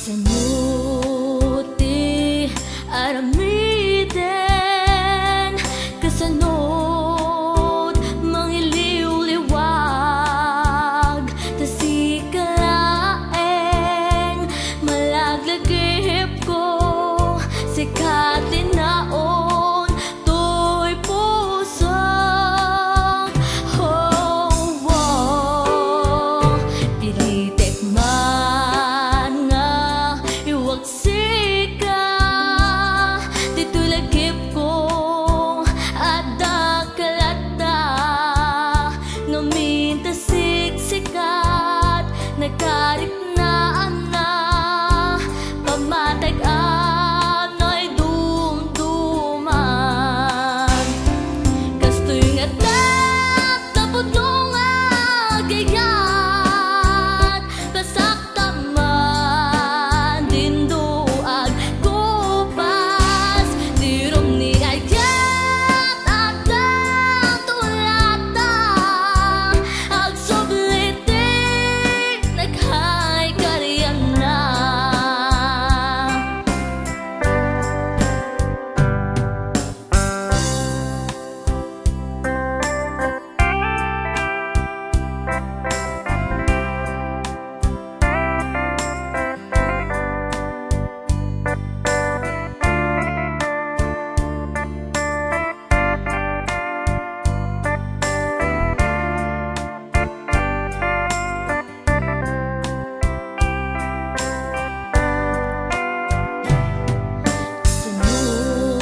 Sanuti aramiden kasanod mangiliw-liwag tasikalaeng malaglagip ko sikat linaon to'y pusong pilitek man nga iwagsika dito'y lagip ko at dakalata ngamintasik sikat nagkarik na pamatag-an ay dumduman kastoy nga tapod nung agayat pasaktaman dinduag kupas dirom ni ayat at ang tulata agsubli ti nakaikaryan na.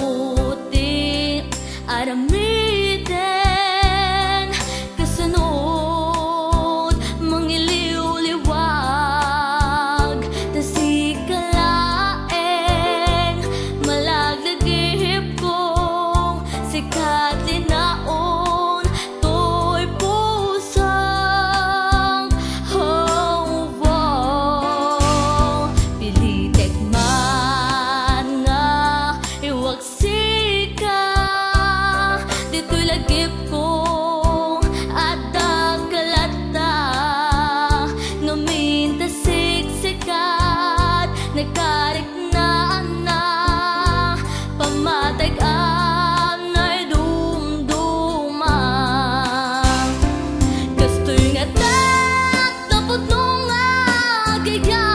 Sanuti aramiden kasanod mangiliw-liwag tasikalaeng malaglagip kong sikat linaon to'y pusong pilitek man nga iwagsika dito'y lagip ko at dakalata ngamintasik sikat nagkarik na pamatag-an ay dumduman kastoy nga tapod nung agayat